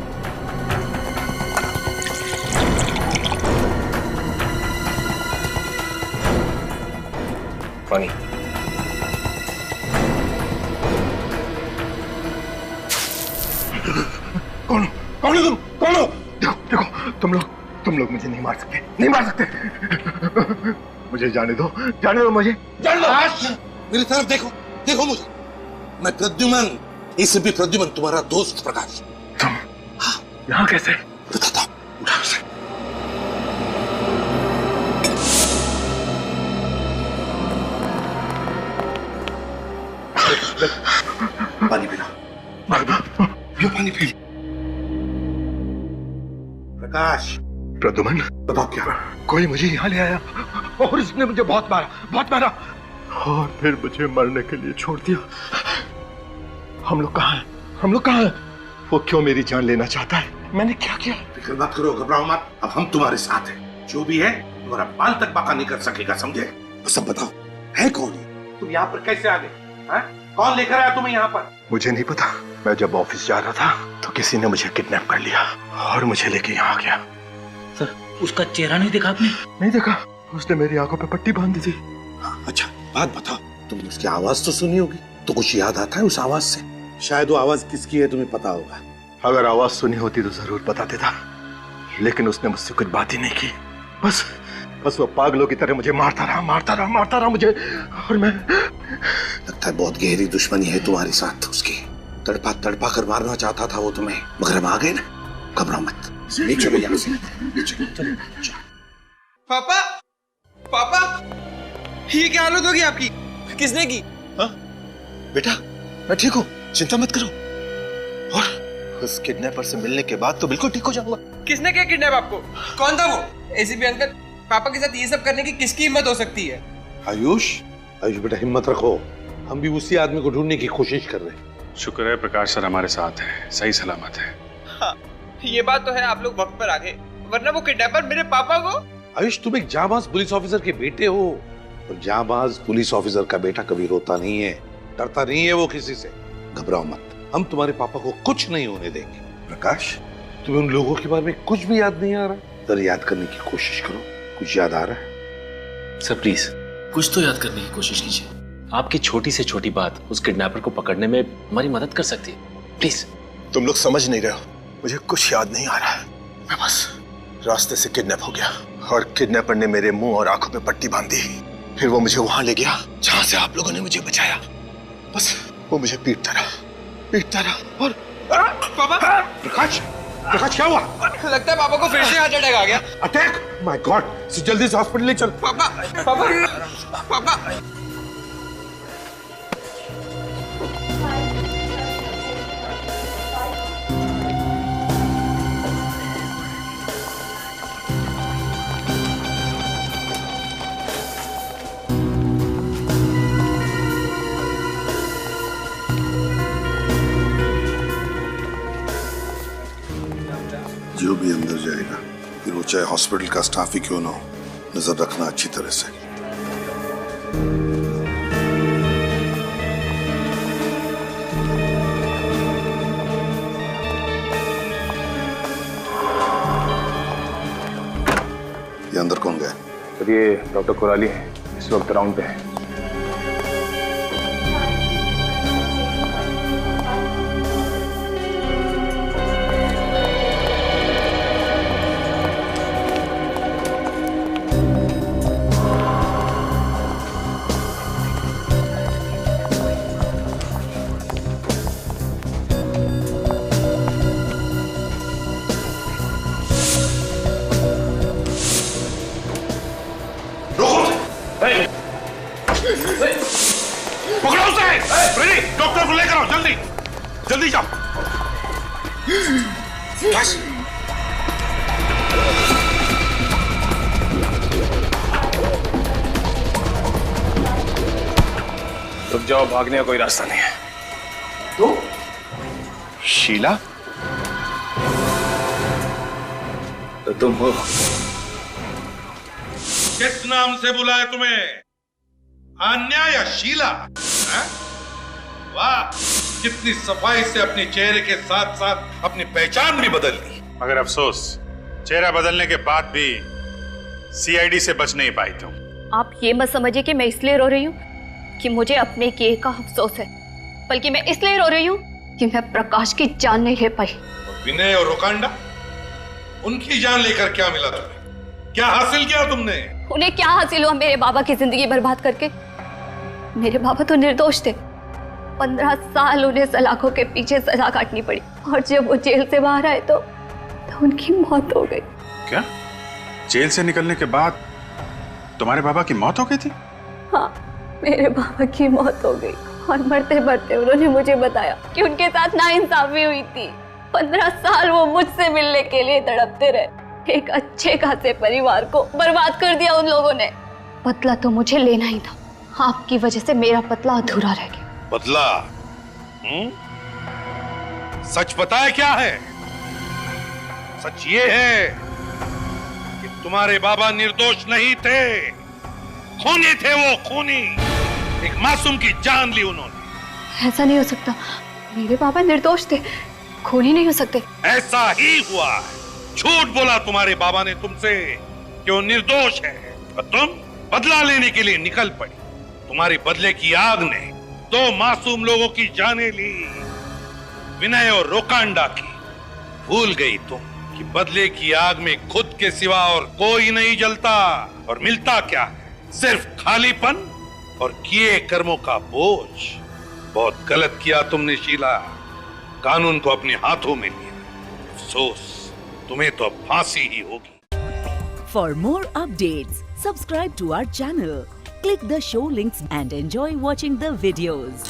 पानी। कौन हो तुम? कौन हो? देखो देखो, तुम लोग मुझे नहीं मार सकते, नहीं मार सकते। मुझे जाने दो मुझे, जाने दो। मेरी तरफ देखो, देखो मुझे। मैं प्रद्युमन, एसीपी प्रद्युमन, तुम्हारा दोस्त प्रकाश। तुम यहाँ कैसे? बताता हूँ, उठा उसे। पानी पीना, ये पानी पी। प्रकाश, प्रद्युमन, बताओ क्या? कोई मुझे यहाँ ले आया और इसने मुझे बहुत मारा और फिर मुझे मरने के लिए छोड़ दिया। हम लोग कहाँ हैं? वो क्यों मेरी जान लेना चाहता है? मैंने क्या किया? फिक्र मत करो, घबराओ मत। अब हम तुम्हारे साथ हैं। जो भी है तुम्हारा बाल तक बाका नहीं कर सकेगा, समझे? बस अब बताओ, है कौन ये? तुम यहाँ पर कैसे आ गए? कौन लेकर आया तुम्हें यहाँ पर? मुझे नहीं पता। मैं जब ऑफिस जा रहा था तो किसी ने मुझे किडनैप कर लिया और मुझे लेके यहाँ आ गया। सर, उसका चेहरा नहीं देखा आपने? नहीं देखा, उसने मेरी आंखों पे पट्टी बांध दी थी। अच्छा बात बताओ, तुमने उसकी आवाज तो सुनी होगी, तो कुछ याद आता है उस आवाज से? शायद वो आवाज किसकी है तुम्हें पता होगा। अगर आवाज सुनी होती तो जरूर बता देता, लेकिन उसने मुझसे कुछ बात ही नहीं की। बस वो पागलों की तरह मुझे मारता रहा मुझे। और मैं, लगता है बहुत गहरी दुश्मनी है तुम्हारे साथ उसकी। तड़पा कर मारना चाहता था वो तुम्हें, मगर हम आ गए ना। घबराओ मत, चलो यहाँ से, चलो। पापा, ये क्या हालत होगी आपकी? किसने की? हाँ बेटा, मैं ठीक हूँ, चिंता मत करो। और उस किडनैपर से मिलने के बाद तो बिल्कुल ठीक हो जाऊंगा। किसने किया किडनैप आपको? कौन था वो? एसीपी अंकल, पापा के साथ ये सब करने की किसकी हिम्मत हो सकती है? आयुष बेटा, हिम्मत रखो, हम भी उसी आदमी को ढूंढने की कोशिश कर रहे हैं। शुक्र है प्रकाश सर हमारे साथ है, सही सलामत है। हाँ, ये बात तो है, आप लोग वक्त पर आ गए, वरना वो किडनैपर मेरे पापा को। आयुष, तुम एक जाबाज पुलिस ऑफिसर के बेटे हो, और जाबाज पुलिस ऑफिसर का बेटा कभी रोता नहीं है, डरता नहीं है वो किसी से। घबराओ मत, हम तुम्हारे पापा को कुछ नहीं होने देंगे। प्रकाश, तुम्हें उन लोगों के बारे में कुछ भी याद नहीं आ रहा? जरा याद करने की कोशिश करो, कुछ याद आ रहा है? सर प्लीज कुछ तो याद करने की कोशिश कीजिए। आपकी छोटी से छोटी बात उस किडनैपर को पकड़ने में हमारी मदद कर सकती है, प्लीज। तुम लोग समझ नहीं रहे हो, मुझे कुछ याद नहीं आ रहा है। मैं बस रास्ते से किडनैप हो गया और किडनैपर ने मेरे मुंह और आंखों पे पट्टी बांध दी। फिर वो मुझे वहां ले गया जहां से आप लोगों ने मुझे बचाया। बस वो मुझे पीटता रहा और पापा, प्रकाश क्या हुआ? लगता है पापा को फिर से हार्ट अटैक आ गया। अटैक? माय गॉड, जल्दी से हॉस्पिटल ले चल। पापा। जो भी अंदर जाएगा, फिर वो चाहे हॉस्पिटल का स्टाफ ही क्यों ना हो, नजर रखना अच्छी तरह से। ये अंदर कौन गया? सर ये डॉक्टर कोराली है, इस वक्त राउंड पे है। पकड़ो उसे! डॉक्टर को लेकर आओ, जल्दी जाओ। बस। रुक जाओ, भागने का कोई रास्ता नहीं है। तो शीला? तो तुम हो? किस नाम से बुलाए तुम्हें? अन्यायशीला। हैं? वाह, कितनी सफाई से अपने चेहरे के साथ साथ अपनी पहचान भी बदल ली। मगर अफसोस, चेहरा बदलने के बाद भी सीआईडी से बच नहीं पाई तुम। आप ये मत समझिए कि मैं इसलिए रो रही हूँ कि मुझे अपने किए का अफसोस है, बल्कि मैं इसलिए रो रही हूँ कि मैं प्रकाश की जान नहीं ले पाई। विनय और रोकांडा, उनकी जान लेकर क्या मिला तुम्हें? क्या हासिल किया तुमने? उन्हें क्या हासिल हुआ मेरे बाबा की जिंदगी बर्बाद करके? मेरे बाबा तो निर्दोष थे। 15 साल उन्हें सलाखों के पीछे सजा काटनी पड़ी, और जब वो जेल से बाहर आए तो उनकी मौत हो गई। क्या? जेल से निकलने के बाद तुम्हारे बाबा की मौत हो गई थी? हाँ, मेरे बाबा की मौत हो गई, और मरते मरते उन्होंने मुझे बताया कि उनके साथ नाइंसाफी हुई थी। 15 साल वो मुझसे मिलने के लिए तड़पते रहे। एक अच्छे खासे परिवार को बर्बाद कर दिया उन लोगों ने। बदला तो मुझे लेना ही था, आपकी वजह से मेरा बदला अधूरा रह गया। बदला? सच बताया क्या है? सच ये है कि तुम्हारे बाबा निर्दोष नहीं थे, खूनी थे। वो खूनी, एक मासूम की जान ली उन्होंने। ऐसा नहीं हो सकता, मेरे बाबा निर्दोष थे, खूनी नहीं हो सकते। ऐसा ही हुआ। झूठ बोला तुम्हारे बाबा ने तुमसे कि वो निर्दोष है, और तुम बदला लेने के लिए निकल पड़ी। तुम्हारी बदले की आग ने 2 मासूम लोगों की जानें ली, विनय और रोकांडा की। भूल गई तुम कि बदले की आग में खुद के सिवा और कोई नहीं जलता, और मिलता क्या है? सिर्फ खालीपन और किए कर्मों का बोझ। बहुत गलत किया तुमने शीला, कानून को अपने हाथों में लिया। अफसोस, तुम्हें तो अब फांसी ही होगी। For more updates, subscribe to our channel, click the show links and enjoy watching the videos.